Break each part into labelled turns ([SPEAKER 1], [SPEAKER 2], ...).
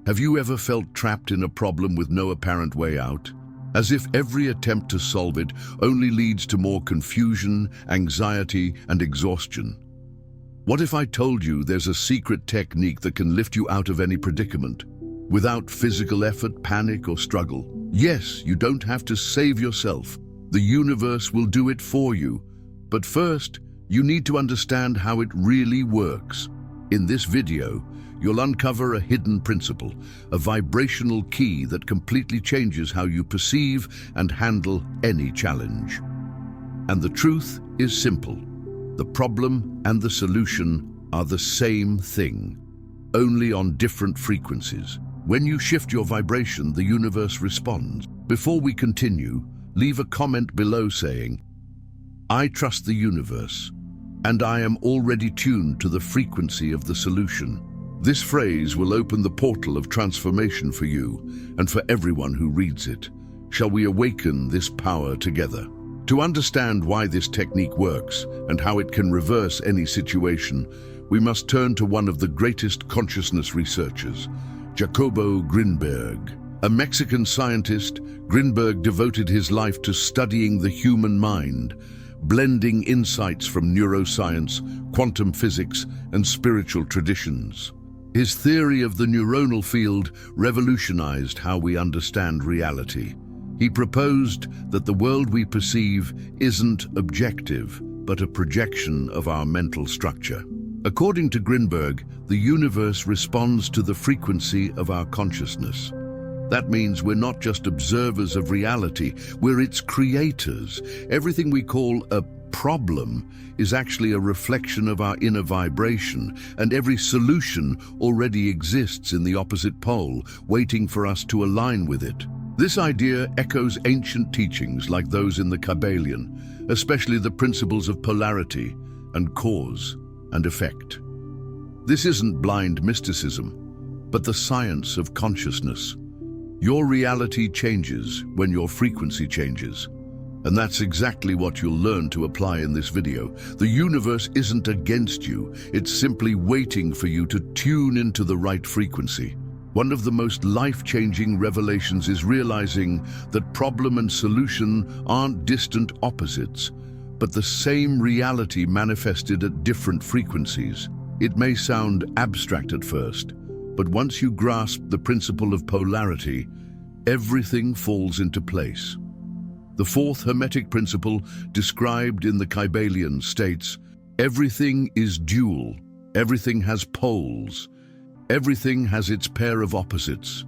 [SPEAKER 1] Have you ever felt trapped in a problem with no apparent way out? As if every attempt to solve it only leads to more confusion, anxiety, and exhaustion. What if I told you there's a secret technique that can lift you out of any predicament, without physical effort, panic, or struggle? Yes, you don't have to save yourself. The universe will do it for you. But first, you need to understand how it really works. In this video, you'll uncover a hidden principle, a vibrational key that completely changes how you perceive and handle any challenge. And the truth is simple. The problem and the solution are the same thing, only on different frequencies. When you shift your vibration, the universe responds. Before we continue, leave a comment below saying, "I trust the universe, and I am already tuned to the frequency of the solution." This phrase will open the portal of transformation for you and for everyone who reads it. Shall we awaken this power together? To understand why this technique works and how it can reverse any situation, we must turn to one of the greatest consciousness researchers, Jacobo Grinberg. A Mexican scientist, Grinberg devoted his life to studying the human mind, blending insights from neuroscience, quantum physics, and spiritual traditions. His theory of the neuronal field revolutionized how we understand reality. He proposed that the world we perceive isn't objective, but a projection of our mental structure. According to Grinberg, the universe responds to the frequency of our consciousness. That means we're not just observers of reality, we're its creators. Everything we call a problem is actually a reflection of our inner vibration, and every solution already exists in the opposite pole, waiting for us to align with it. This idea echoes ancient teachings like those in the Kabbalion, especially the principles of polarity and cause and effect. This isn't blind mysticism, but the science of consciousness. Your reality changes when your frequency changes. And that's exactly what you'll learn to apply in this video. The universe isn't against you, it's simply waiting for you to tune into the right frequency. One of the most life-changing revelations is realizing that problem and solution aren't distant opposites, but the same reality manifested at different frequencies. It may sound abstract at first, but once you grasp the principle of polarity, everything falls into place. The fourth Hermetic principle, described in the Kabbalion, states, "Everything is dual, everything has poles, everything has its pair of opposites.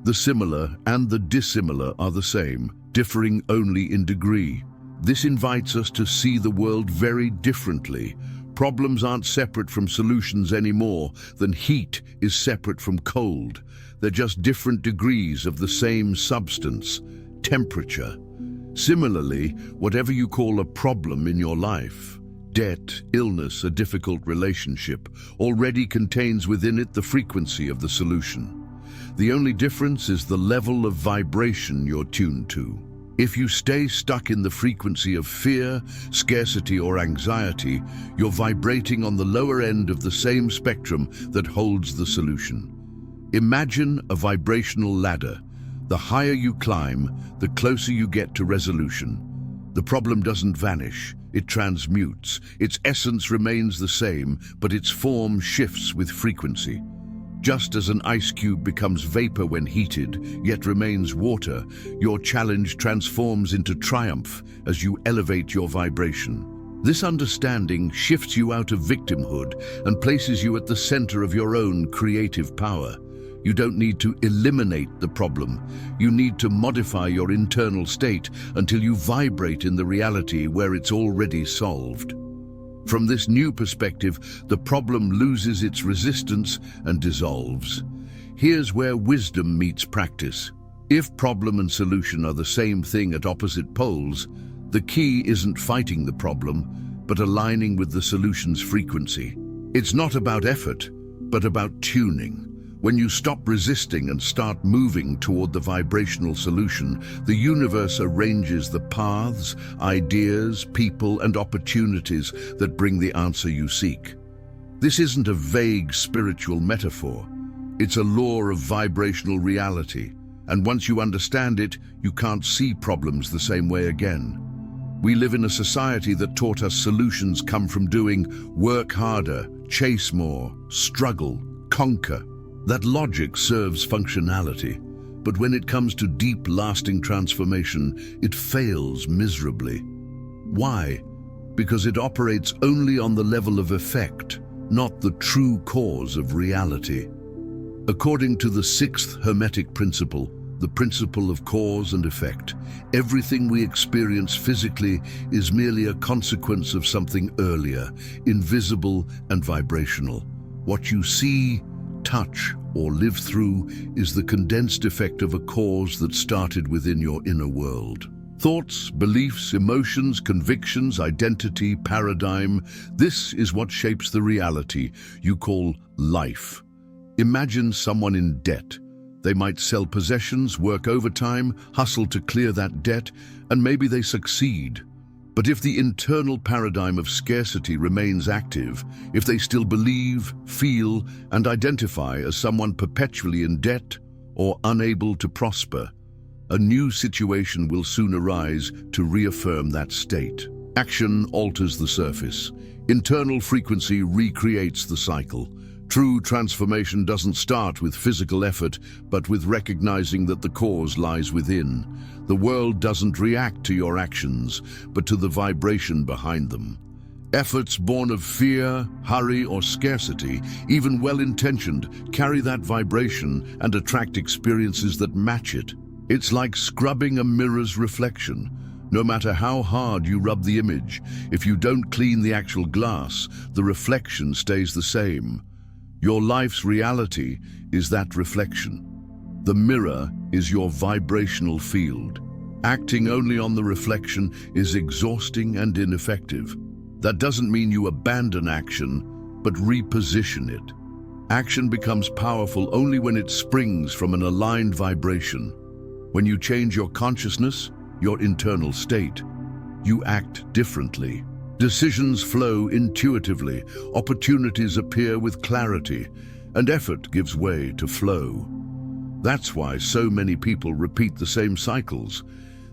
[SPEAKER 1] The similar and the dissimilar are the same, differing only in degree." This invites us to see the world very differently. Problems aren't separate from solutions any more than heat is separate from cold. They're just different degrees of the same substance, temperature. Similarly, whatever you call a problem in your life, debt, illness, a difficult relationship, already contains within it the frequency of the solution. The only difference is the level of vibration you're tuned to. If you stay stuck in the frequency of fear, scarcity, or anxiety, you're vibrating on the lower end of the same spectrum that holds the solution. Imagine a vibrational ladder. The higher you climb, the closer you get to resolution. The problem doesn't vanish, it transmutes. Its essence remains the same, but its form shifts with frequency. Just as an ice cube becomes vapor when heated, yet remains water, your challenge transforms into triumph as you elevate your vibration. This understanding shifts you out of victimhood and places you at the center of your own creative power. You don't need to eliminate the problem. You need to modify your internal state until you vibrate in the reality where it's already solved. From this new perspective, the problem loses its resistance and dissolves. Here's where wisdom meets practice. If problem and solution are the same thing at opposite poles, the key isn't fighting the problem, but aligning with the solution's frequency. It's not about effort, but about tuning. When you stop resisting and start moving toward the vibrational solution, the universe arranges the paths, ideas, people, and opportunities that bring the answer you seek. This isn't a vague spiritual metaphor. It's a law of vibrational reality, and once you understand it, you can't see problems the same way again. We live in a society that taught us solutions come from doing, work harder, chase more, struggle, conquer. That logic serves functionality, but when it comes to deep, lasting transformation, it fails miserably. Why? Because it operates only on the level of effect, not the true cause of reality. According to the sixth Hermetic principle, the principle of cause and effect, everything we experience physically is merely a consequence of something earlier, invisible and vibrational. What you see, touch, or live through is the condensed effect of a cause that started within your inner world. Thoughts, beliefs, emotions, convictions, identity, paradigm, this is what shapes the reality you call life. Imagine someone in debt. They might sell possessions, work overtime, hustle to clear that debt, and maybe they succeed. But if the internal paradigm of scarcity remains active, if they still believe, feel, and identify as someone perpetually in debt or unable to prosper, a new situation will soon arise to reaffirm that state. Action alters the surface. Internal frequency recreates the cycle. True transformation doesn't start with physical effort, but with recognizing that the cause lies within. The world doesn't react to your actions, but to the vibration behind them. Efforts born of fear, hurry, or scarcity, even well-intentioned, carry that vibration and attract experiences that match it. It's like scrubbing a mirror's reflection. No matter how hard you rub the image, if you don't clean the actual glass, the reflection stays the same. Your life's reality is that reflection. The mirror is your vibrational field. Acting only on the reflection is exhausting and ineffective. That doesn't mean you abandon action, but reposition it. Action becomes powerful only when it springs from an aligned vibration. When you change your consciousness, your internal state, you act differently. Decisions flow intuitively, opportunities appear with clarity, and effort gives way to flow. That's why so many people repeat the same cycles.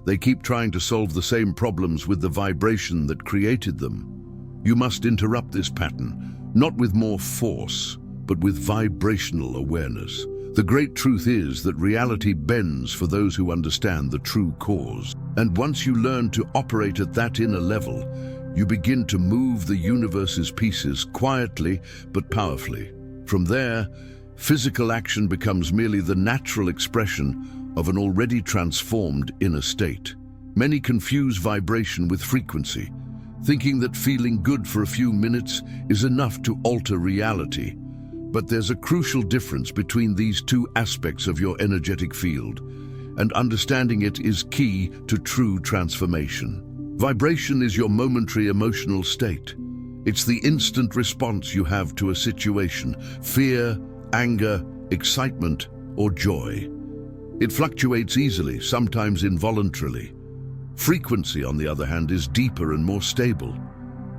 [SPEAKER 1] They keep trying to solve the same problems with the vibration that created them. You must interrupt this pattern, not with more force, but with vibrational awareness. The great truth is that reality bends for those who understand the true cause. And once you learn to operate at that inner level, you begin to move the universe's pieces quietly but powerfully. From there, physical action becomes merely the natural expression of an already transformed inner state. Many confuse vibration with frequency, thinking that feeling good for a few minutes is enough to alter reality. But there's a crucial difference between these two aspects of your energetic field, and understanding it is key to true transformation. Vibration is your momentary emotional state. It's the instant response you have to a situation, fear, anger, excitement, or joy. It fluctuates easily, sometimes involuntarily. Frequency, on the other hand, is deeper and more stable.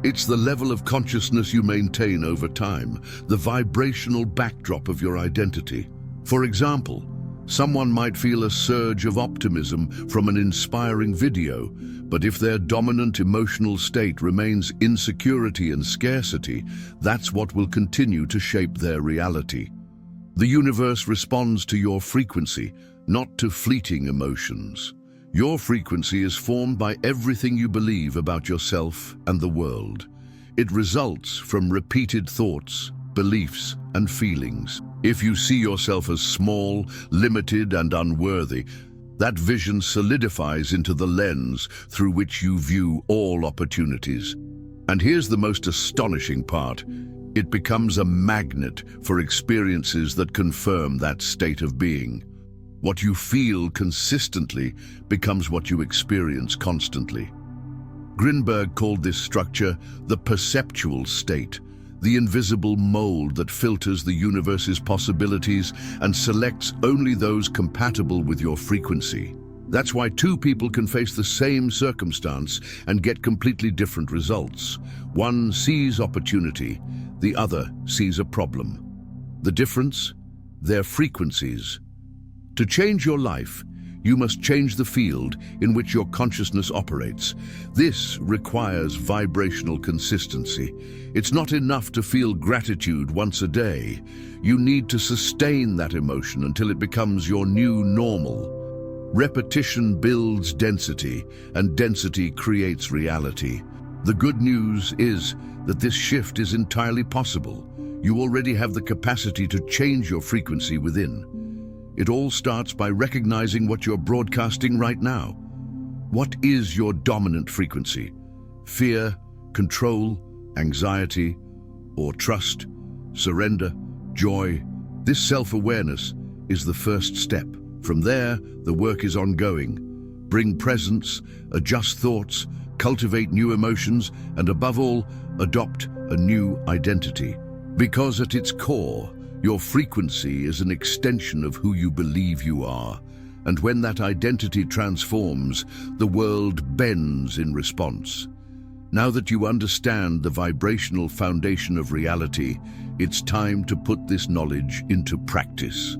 [SPEAKER 1] It's the level of consciousness you maintain over time, the vibrational backdrop of your identity. For example, someone might feel a surge of optimism from an inspiring video, but if their dominant emotional state remains insecurity and scarcity, that's what will continue to shape their reality. The universe responds to your frequency, not to fleeting emotions. Your frequency is formed by everything you believe about yourself and the world. It results from repeated thoughts, beliefs, and feelings. If you see yourself as small, limited, and unworthy, that vision solidifies into the lens through which you view all opportunities. And here's the most astonishing part. It becomes a magnet for experiences that confirm that state of being. What you feel consistently becomes what you experience constantly. Grinberg called this structure the perceptual state, the invisible mold that filters the universe's possibilities and selects only those compatible with your frequency. That's why two people can face the same circumstance and get completely different results. One sees opportunity, the other sees a problem. The difference? their frequencies. To change your life, you must change the field in which your consciousness operates. This requires vibrational consistency. It's not enough to feel gratitude once a day. You need to sustain that emotion until it becomes your new normal. Repetition builds density, and density creates reality. The good news is that this shift is entirely possible. You already have the capacity to change your frequency within. It all starts by recognizing what you're broadcasting right now. What is your dominant frequency? Fear, control, anxiety, or trust, surrender, joy? This self-awareness is the first step. From there, the work is ongoing. Bring presence, adjust thoughts, cultivate new emotions, and above all, adopt a new identity. Because at its core, your frequency is an extension of who you believe you are. And when that identity transforms, the world bends in response. Now that you understand the vibrational foundation of reality, it's time to put this knowledge into practice.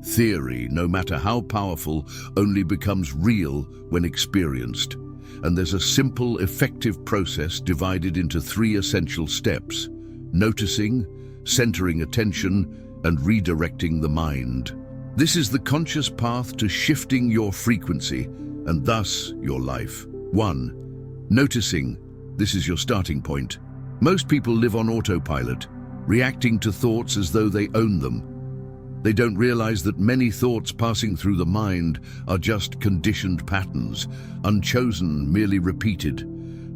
[SPEAKER 1] Theory, no matter how powerful, only becomes real when experienced. And there's a simple, effective process divided into 3 essential steps: noticing, centering attention, and redirecting the mind. This is the conscious path to shifting your frequency, and thus your life. 1. Noticing. This is your starting point. Most people live on autopilot, reacting to thoughts as though they own them. They don't realize that many thoughts passing through the mind are just conditioned patterns, unchosen, merely repeated.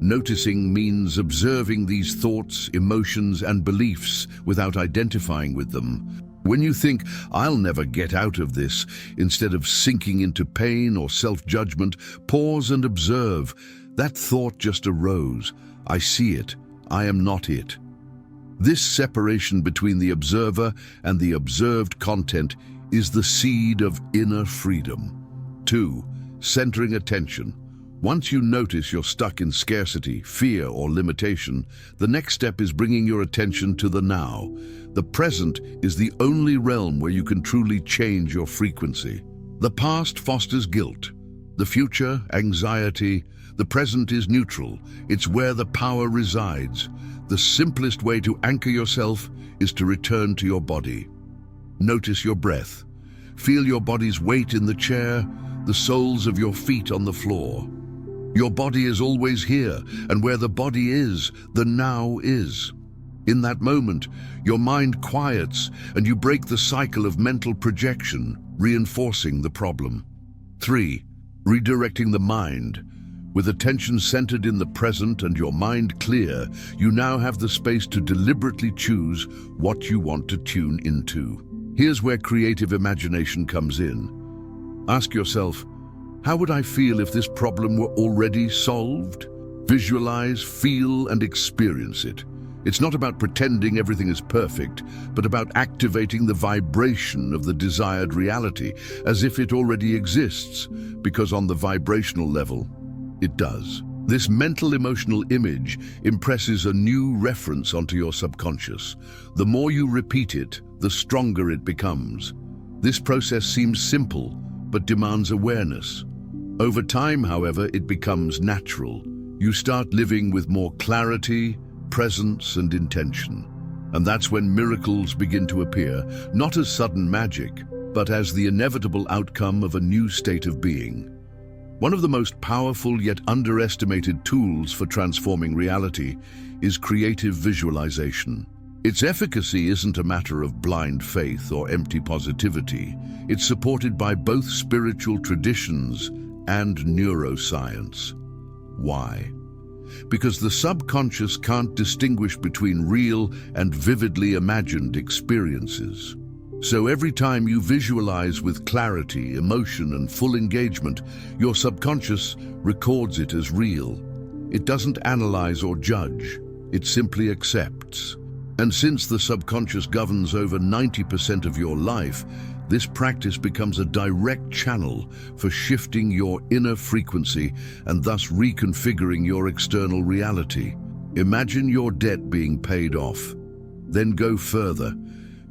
[SPEAKER 1] Noticing means observing these thoughts, emotions, and beliefs without identifying with them. When you think, "I'll never get out of this," instead of sinking into pain or self-judgment, pause and observe. That thought just arose. I see it. I am not it. This separation between the observer and the observed content is the seed of inner freedom. 2. Centering attention. Once you notice you're stuck in scarcity, fear, or limitation, the next step is bringing your attention to the now. The present is the only realm where you can truly change your frequency. The past fosters guilt. The future, anxiety. The present is neutral. It's where the power resides. The simplest way to anchor yourself is to return to your body. Notice your breath. Feel your body's weight in the chair, the soles of your feet on the floor. Your body is always here, and where the body is, the now is. In that moment, your mind quiets and you break the cycle of mental projection, reinforcing the problem. 3. Redirecting the mind. With attention centered in the present and your mind clear, you now have the space to deliberately choose what you want to tune into. Here's where creative imagination comes in. Ask yourself, how would I feel if this problem were already solved? Visualize, feel, and experience it. It's not about pretending everything is perfect, but about activating the vibration of the desired reality as if it already exists, because on the vibrational level, it does. This mental emotional image impresses a new reference onto your subconscious. The more you repeat it, the stronger it becomes. This process seems simple, but demands awareness. Over time, however, it becomes natural. You start living with more clarity, presence, and intention. And that's when miracles begin to appear, not as sudden magic, but as the inevitable outcome of a new state of being. One of the most powerful yet underestimated tools for transforming reality is creative visualization. Its efficacy isn't a matter of blind faith or empty positivity. It's supported by both spiritual traditions and neuroscience. Why? Because the subconscious can't distinguish between real and vividly imagined experiences. So every time you visualize with clarity, emotion, and full engagement, your subconscious records it as real. It doesn't analyze or judge, it simply accepts. And since the subconscious governs over 90% of your life, this practice becomes a direct channel for shifting your inner frequency and thus reconfiguring your external reality. Imagine your debt being paid off. Then go further.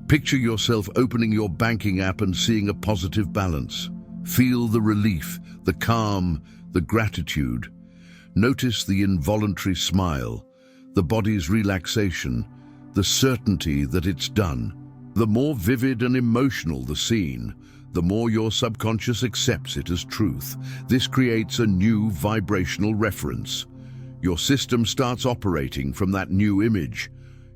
[SPEAKER 1] Picture yourself opening your banking app and seeing a positive balance. Feel the relief, the calm, the gratitude. Notice the involuntary smile, the body's relaxation, the certainty that it's done. The more vivid and emotional the scene, the more your subconscious accepts it as truth. This creates a new vibrational reference. Your system starts operating from that new image.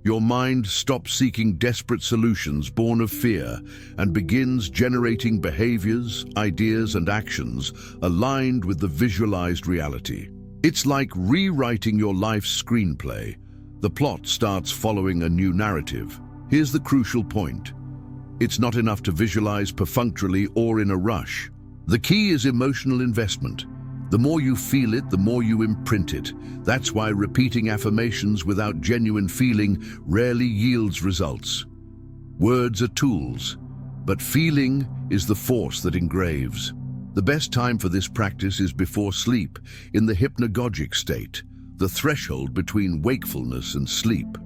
[SPEAKER 1] Your mind stops seeking desperate solutions born of fear and begins generating behaviors, ideas, and actions aligned with the visualized reality. It's like rewriting your life's screenplay. The plot starts following a new narrative. Here's the crucial point. It's not enough to visualize perfunctorily or in a rush. The key is emotional investment. The more you feel it, the more you imprint it. That's why repeating affirmations without genuine feeling rarely yields results. Words are tools, but feeling is the force that engraves. The best time for this practice is before sleep, in the hypnagogic state, the threshold between wakefulness and sleep.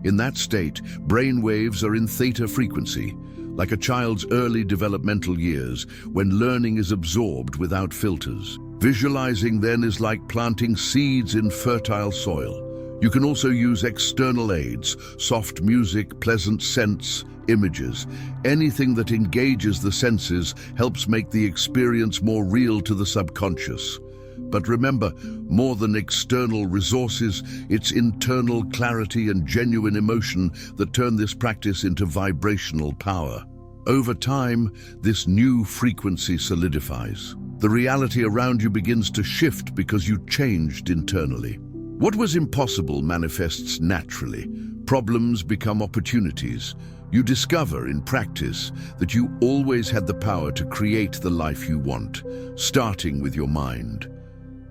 [SPEAKER 1] In that state, brain waves are in theta frequency, like a child's early developmental years, when learning is absorbed without filters. Visualizing then is like planting seeds in fertile soil. You can also use external aids, soft music, pleasant scents, images. Anything that engages the senses helps make the experience more real to the subconscious. But remember, more than external resources, it's internal clarity and genuine emotion that turn this practice into vibrational power. Over time, this new frequency solidifies. The reality around you begins to shift because you changed internally. What was impossible manifests naturally. Problems become opportunities. You discover in practice that you always had the power to create the life you want, starting with your mind.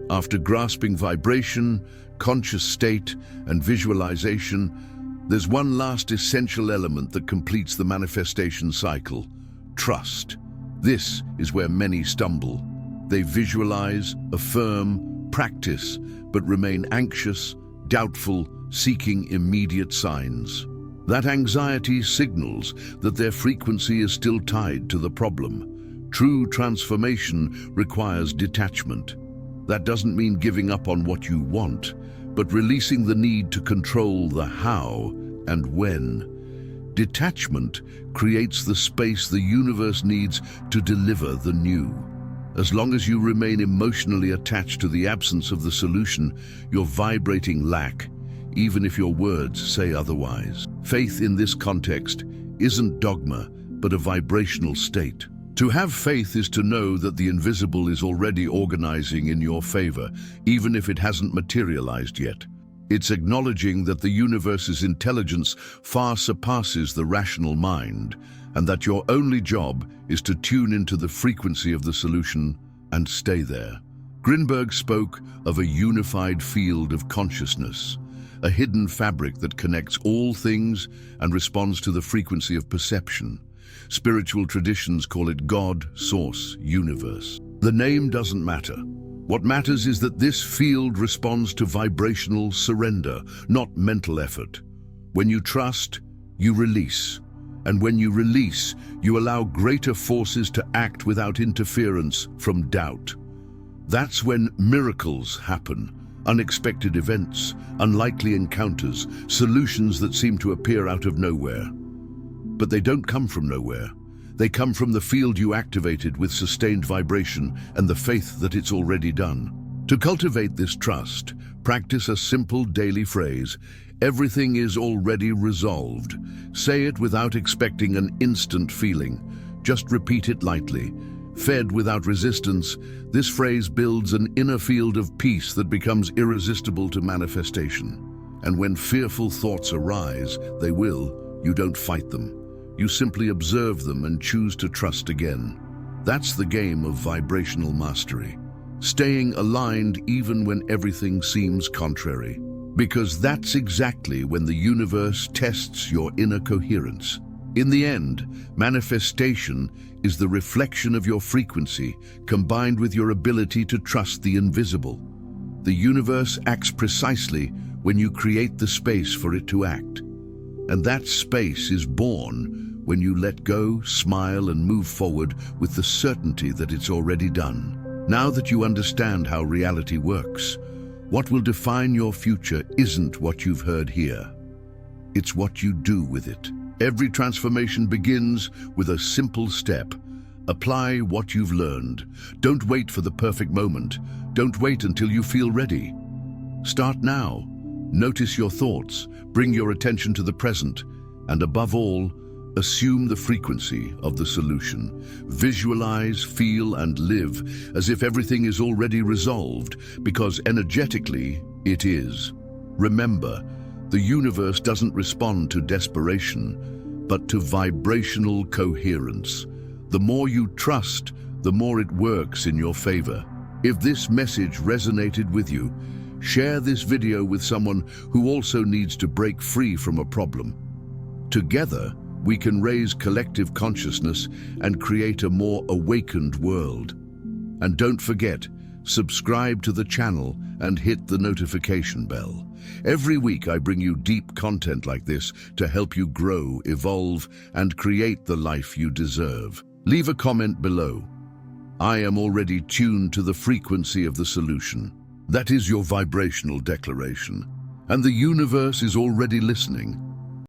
[SPEAKER 1] After grasping vibration, conscious state, and visualization, there's one last essential element that completes the manifestation cycle: trust. This is where many stumble. They visualize, affirm, practice, but remain anxious, doubtful, seeking immediate signs. That anxiety signals that their frequency is still tied to the problem. True transformation requires detachment. That doesn't mean giving up on what you want, but releasing the need to control the how and when. Detachment creates the space the universe needs to deliver the new. As long as you remain emotionally attached to the absence of the solution, you're vibrating lack, even if your words say otherwise. Faith in this context isn't dogma, but a vibrational state. To have faith is to know that the invisible is already organizing in your favor, even if it hasn't materialized yet. It's acknowledging that the universe's intelligence far surpasses the rational mind, and that your only job is to tune into the frequency of the solution and stay there. Grinberg spoke of a unified field of consciousness, a hidden fabric that connects all things and responds to the frequency of perception. Spiritual traditions call it God, Source, Universe. The name doesn't matter. What matters is that this field responds to vibrational surrender, not mental effort. When you trust, you release. And when you release, you allow greater forces to act without interference from doubt. That's when miracles happen. Unexpected events, unlikely encounters, solutions that seem to appear out of nowhere. But they don't come from nowhere. They come from the field you activated with sustained vibration and the faith that it's already done. To cultivate this trust, practice a simple daily phrase: everything is already resolved. Say it without expecting an instant feeling. Just repeat it lightly. Fed without resistance, this phrase builds an inner field of peace that becomes irresistible to manifestation. And when fearful thoughts arise, they will, you don't fight them. You simply observe them and choose to trust again. That's the game of vibrational mastery. Staying aligned even when everything seems contrary. Because that's exactly when the universe tests your inner coherence. In the end, manifestation is the reflection of your frequency combined with your ability to trust the invisible. The universe acts precisely when you create the space for it to act. And that space is born when you let go, smile, and move forward with the certainty that it's already done. Now that you understand how reality works, what will define your future isn't what you've heard here. It's what you do with it. Every transformation begins with a simple step. Apply what you've learned. Don't wait for the perfect moment. Don't wait until you feel ready. Start now. Notice your thoughts. Bring your attention to the present. And above all, assume the frequency of the solution. Visualize, feel, and live as if everything is already resolved, because energetically, it is. Remember, the universe doesn't respond to desperation, but to vibrational coherence. The more you trust, the more it works in your favor. If this message resonated with you, share this video with someone who also needs to break free from a problem. Together, we can raise collective consciousness and create a more awakened world. And don't forget, subscribe to the channel and hit the notification bell. Every week I bring you deep content like this to help you grow, evolve, and create the life you deserve. Leave a comment below. I am already tuned to the frequency of the solution. That is your vibrational declaration. And the universe is already listening.